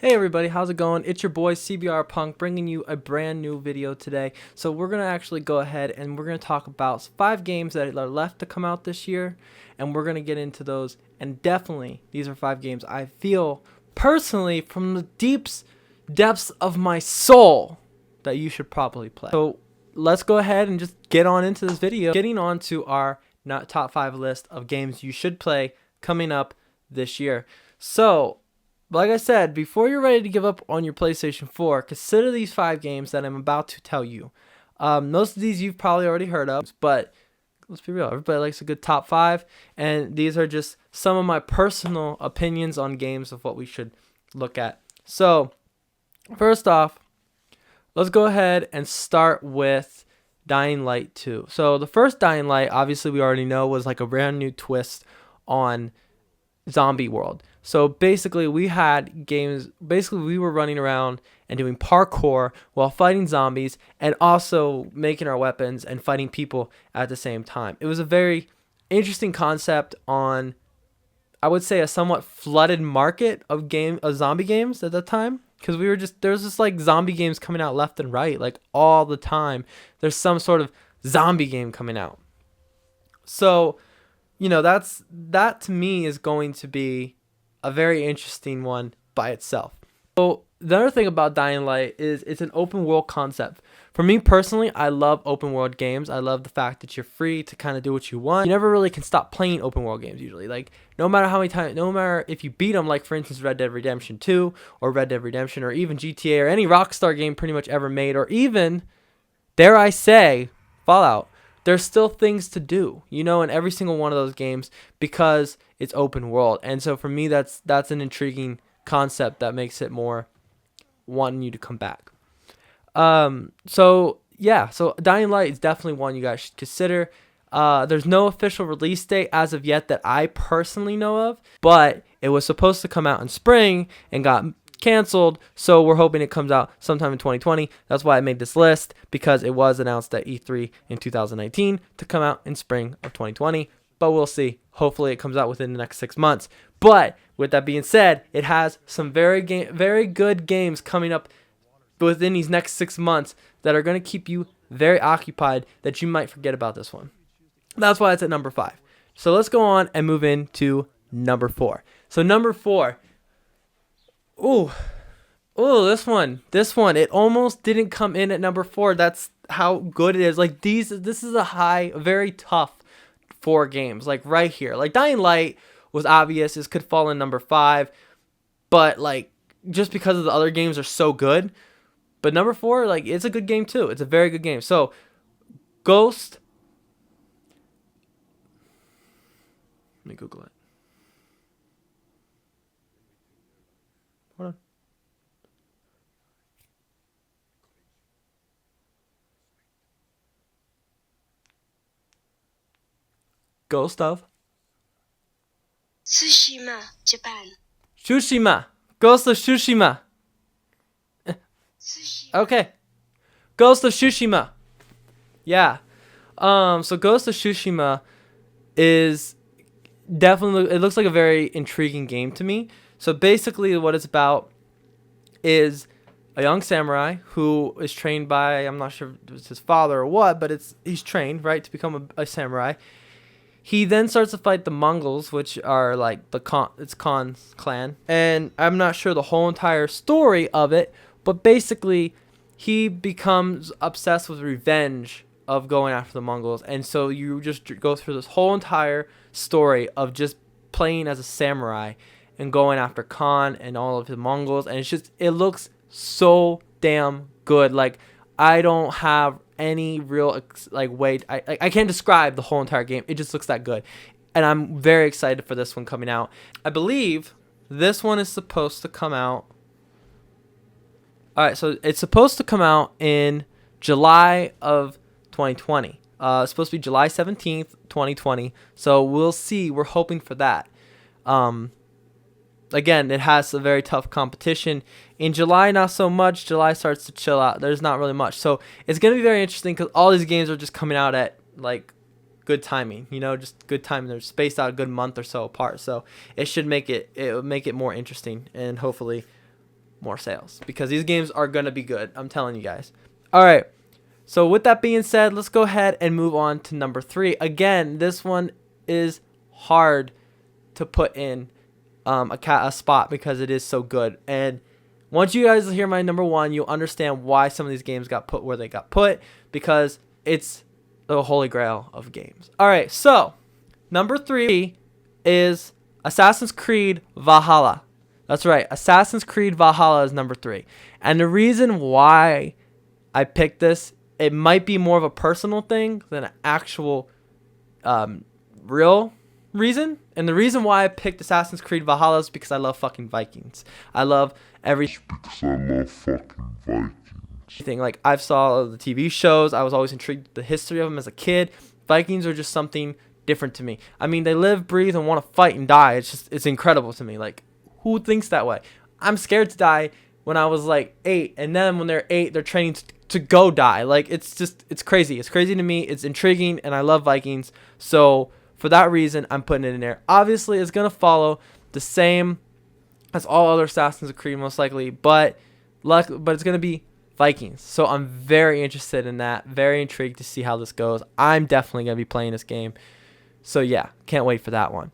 Hey everybody, how's it going? It's your boy Cyberpunk bringing you a brand new video today. So we're going to actually go ahead and we're going to talk about 5 games that are left to come out this year, and we're going to get into those. And definitely, these are 5 games I feel personally from the depths of my soul that you should probably play. So let's go ahead and just get on into this video. Getting on to our top 5 list of games you should play coming up this year. So like I said, before you're ready to give up on your PlayStation 4, consider these 5 games that I'm about to tell you. Most of these you've probably already heard of, but let's be real, everybody likes a good top 5, and these are just some of my personal opinions on games of what we should look at. So, first off, let's go ahead and start with Dying Light 2. So, the first Dying Light, obviously we already know, was like a brand new twist on zombie world. So basically we had games, we were running around and doing parkour while fighting zombies and also making our weapons and fighting people at the same time. It was a very interesting concept on, I would say, a somewhat flooded market of zombie games at that time, because there's just like zombie games coming out left and right, like all the time. There's some sort of zombie game coming out. So, that to me is going to be a very interesting one by itself. So the other thing about Dying Light is it's an open world concept. For me personally, I love open world games. I love the fact that you're free to kind of do what you want. You never really can stop playing open world games usually. Like no matter how many times, no matter if you beat them, like for instance Red Dead Redemption 2 or Red Dead Redemption or even GTA or any Rockstar game pretty much ever made, or even, dare I say, Fallout. There's still things to do, in every single one of those games because it's open world. And so for me, that's an intriguing concept that makes it more wanting you to come back. So Dying Light is definitely one you guys should consider. There's no official release date as of yet that I personally know of, but it was supposed to come out in spring and got canceled, so we're hoping it comes out sometime in 2020. That's why I made this list, because it was announced at E3 in 2019 to come out in spring of 2020, but we'll see. Hopefully it comes out within the next 6 months. But with that being said, it has some very good games coming up within these next 6 months that are going to keep you very occupied, that you might forget about this one. That's why it's at number 5. So let's go on and move into number 4. So number 4, this one, it almost didn't come in at number 4. That's how good it is. Like this is a very tough 4 games, like right here. Like Dying Light was obvious, this could fall in number 5, but like just because of the other games are so good. But number 4, like, it's a good game too. It's a very good game. So Ghost, let me Google it. Hold on. Ghost of Tsushima, Japan. Tsushima. Ghost of Tsushima. Tsushima. Okay. Ghost of Tsushima. Yeah. So Ghost of Tsushima is definitely, it looks like a very intriguing game to me. So basically what it's about is a young samurai who is trained by, I'm not sure if it was his father or what, but he's trained, right, to become a samurai. He then starts to fight the Mongols, which are like it's Khan's clan. And I'm not sure the whole entire story of it, but basically he becomes obsessed with revenge of going after the Mongols. And so you just go through this whole entire story of just playing as a samurai and going after Khan and all of the Mongols. And it looks so damn good. Like, I don't have any real way. I can't describe the whole entire game. It just looks that good, and I'm very excited for this one coming out. I believe this one is supposed to come out. All right, so it's supposed to come out in July of 2020. It's supposed to be July 17th, 2020. So we'll see. We're hoping for that. Again, it has a very tough competition. In July, not so much. July starts to chill out. There's not really much. So it's going to be very interesting because all these games are just coming out at like good timing, just good timing. They're spaced out a good month or so apart. So it should make it more interesting, and hopefully more sales because these games are going to be good. I'm telling you guys. All right. So with that being said, let's go ahead and move on to number 3. Again, this one is hard to put in a spot because it is so good. And once you guys hear my number 1, you'll understand why some of these games got put where they got put, because it's the holy grail of games. All right, so number 3 is Assassin's Creed Valhalla. That's right, Assassin's Creed Valhalla is number 3. And the reason why I picked this, it might be more of a personal thing than an actual real reason. And the reason why I picked Assassin's Creed Valhalla is because I love fucking Vikings. I love everything. Like, I've saw the TV shows. I was always intrigued with the history of them as a kid. Vikings are just something different to me. I mean, they live, breathe, and want to fight and die. It's incredible to me. Like, who thinks that way? I'm scared to die when I was like 8, and then when they're 8, they're training to go die. Like, it's crazy. It's crazy to me. It's intriguing, and I love Vikings. So for that reason, I'm putting it in there. Obviously, it's gonna follow the same as all other Assassin's Creed, most likely, but it's gonna be Vikings. So I'm very interested in that. Very intrigued to see how this goes. I'm definitely gonna be playing this game. So yeah, can't wait for that one.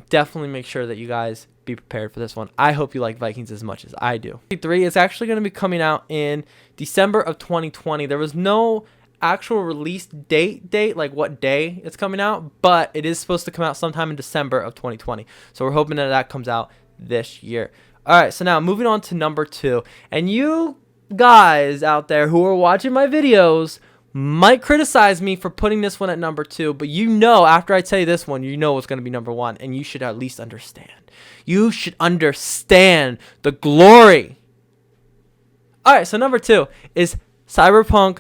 Definitely make sure that you guys be prepared for this one. I hope you like Vikings as much as I do. 3 is actually going to be coming out in December of 2020. There was no actual release date, like what day it's coming out, but it is supposed to come out sometime in December of 2020. So we're hoping that comes out this year. All right, so now moving on to number 2. And you guys out there who are watching my videos might criticize me for putting this one at number 2, but you know, after I tell you this one, you know it's going to be number 1, and you should at least understand. You should understand the glory. All right, so number 2 is Cyberpunk.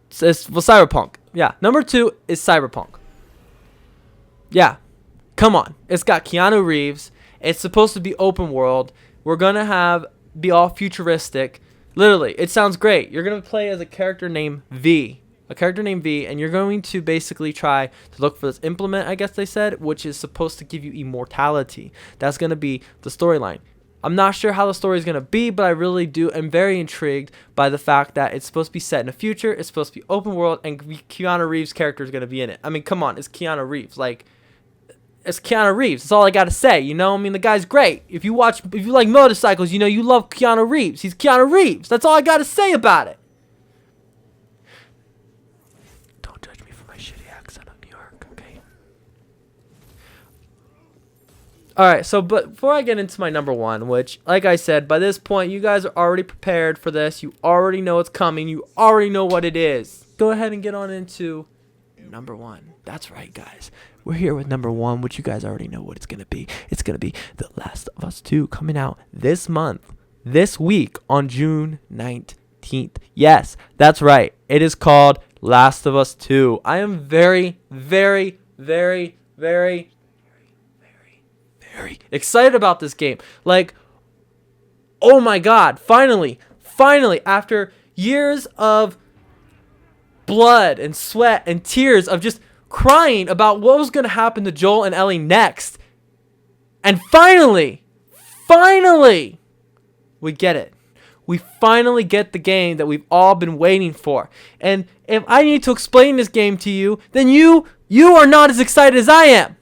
Cyberpunk. Yeah, number 2 is Cyberpunk. Yeah, come on. It's got Keanu Reeves. It's supposed to be open world. We're going to be all futuristic. Literally, it sounds great. You're going to play as a character named V. And you're going to basically try to look for this implement, I guess they said, which is supposed to give you immortality. That's going to be the storyline. I'm not sure how the story is going to be, but I really am very intrigued by the fact that it's supposed to be set in the future, it's supposed to be open world, and Keanu Reeves' character is going to be in it. I mean, come on, it's Keanu Reeves. Like, it's Keanu Reeves. That's all I got to say, you know? I mean, the guy's great. If you like motorcycles, you know, you love Keanu Reeves. He's Keanu Reeves. That's all I got to say about it. Don't judge me for my shitty accent of New York, okay? All right, so but before I get into my number 1, which, like I said, by this point, you guys are already prepared for this. You already know it's coming. You already know what it is. Go ahead and get on into number 1. That's right, guys. We're here with number 1, which you guys already know what it's going to be. It's going to be The Last of Us 2 coming out this week on June 19th. Yes, that's right. It is called Last of Us 2. I am very, very, very, very, very, very excited about this game. Like, oh my God, finally, after years of blood and sweat and tears of just crying about what was going to happen to Joel and Ellie next. And finally, we get it. We finally get the game that we've all been waiting for. And if I need to explain this game to you, then you are not as excited as I am.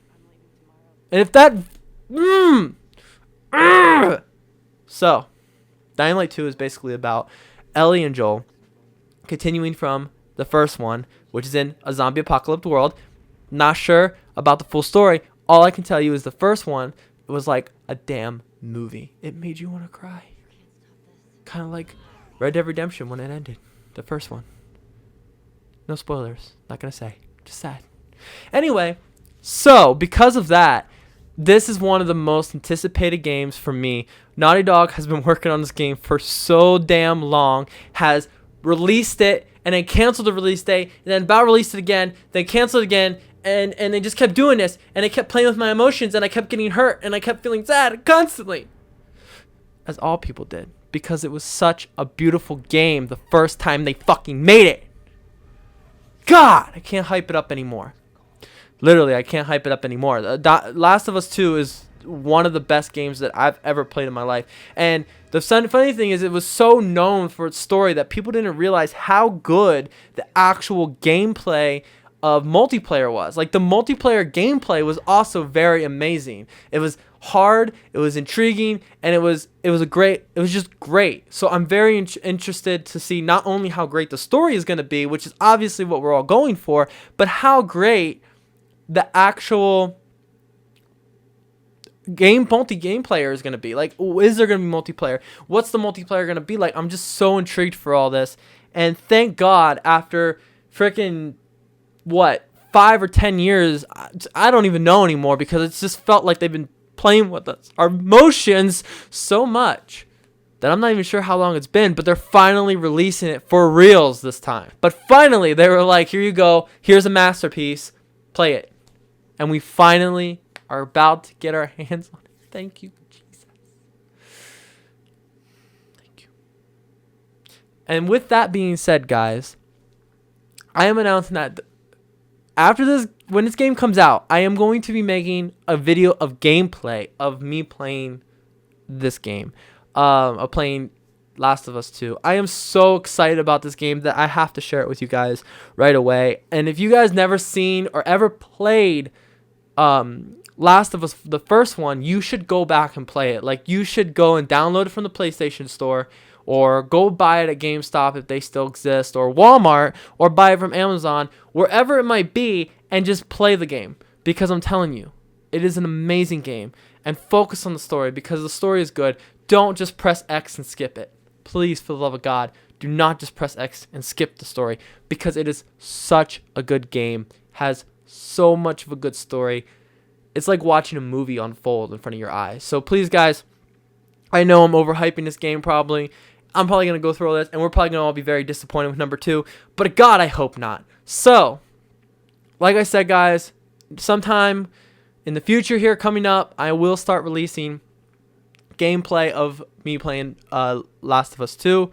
And if that... So, Dying Light 2 is basically about Ellie and Joel continuing from the first one, which is in a zombie apocalypse world. Not sure about the full story. All I can tell you is the first one, it was like a damn movie. It made you want to cry. Kind of like Red Dead Redemption when it ended. The first one. No spoilers. Not going to say. Just sad. Anyway, so because of that, this is one of the most anticipated games for me. Naughty Dog has been working on this game for so damn long. Has released it and then canceled the release date, and then about released it again, then canceled it again, and they just kept doing this, and they kept playing with my emotions, and I kept getting hurt, and I kept feeling sad constantly. As all people did, because it was such a beautiful game the first time they fucking made it. God, I can't hype it up anymore. Literally, I can't hype it up anymore. Last of Us 2 is one of the best games that I've ever played in my life. And the funny thing is, it was so known for its story that people didn't realize how good the actual gameplay of multiplayer was. Like, the multiplayer gameplay was also very amazing. It was hard, it was intriguing, and it was just great. So I'm very interested to see not only how great the story is going to be, which is obviously what we're all going for, but how great the actual multi-game player is going to be. Like, is there going to be multiplayer? What's the multiplayer going to be like? I'm just so intrigued for all this. And thank God, after freaking, 5 or 10 years, I don't even know anymore, because it's just felt like they've been playing with us, our emotions, so much that I'm not even sure how long it's been, but they're finally releasing it for reals this time. But finally, they were like, here you go, here's a masterpiece, play it. And we finally are about to get our hands on it. Thank you, Jesus. Thank you. And with that being said, guys, I am announcing that after this, when this game comes out, I am going to be making a video of gameplay of me playing this game, of playing Last of Us 2. I am so excited about this game that I have to share it with you guys right away. And if you guys never seen or ever played Last of Us, the first one, you should go back and play it. Like, you should go and download it from the PlayStation Store, or go buy it at GameStop if they still exist, or Walmart, or buy it from Amazon, wherever it might be, and just play the game. Because I'm telling you, it is an amazing game. And focus on the story, because the story is good. Don't just press X and skip it. Please, for the love of God, do not just press X and skip the story, because it is such a good game. Has so much of a good story. It's like watching a movie unfold in front of your eyes. So please, guys, I know I'm overhyping this game probably. I'm probably going to go through all this, and we're probably going to all be very disappointed with number 2. But God, I hope not. So, like I said, guys, sometime in the future here coming up, I will start releasing gameplay of me playing Last of Us 2.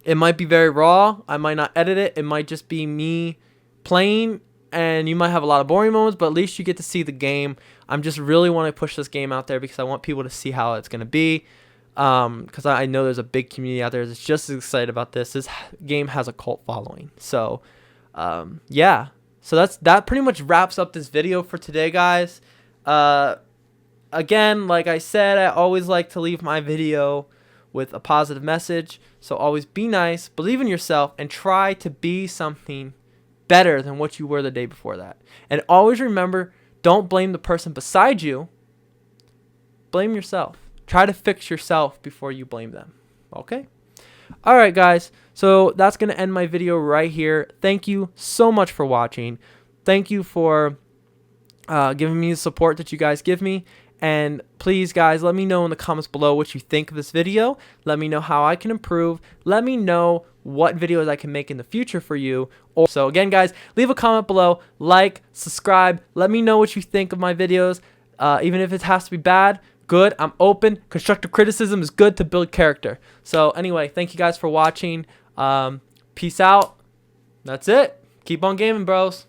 It might be very raw. I might not edit it. It might just be me playing, and you might have a lot of boring moments, but at least you get to see the game. I'm just really want to push this game out there because I want people to see how it's going to be. Because I know there's a big community out there that's just as excited about this. This game has a cult following. So, yeah. So that pretty much wraps up this video for today, guys. Again, like I said, I always like to leave my video with a positive message. So always be nice, believe in yourself, and try to be something better than what you were the day before that. And always remember, don't blame the person beside you. Blame yourself. Try to fix yourself before you blame them. Okay? All right, guys. So that's going to end my video right here. Thank you so much for watching. Thank you for giving me the support that you guys give me. And please, guys, let me know in the comments below what you think of this video. Let me know how I can improve. Let me know what videos I can make in the future for you. So again, guys, leave a comment below. Like, subscribe. Let me know what you think of my videos. Even if it has to be bad, good. I'm open. Constructive criticism is good to build character. So anyway, thank you guys for watching. Peace out. That's it. Keep on gaming, bros.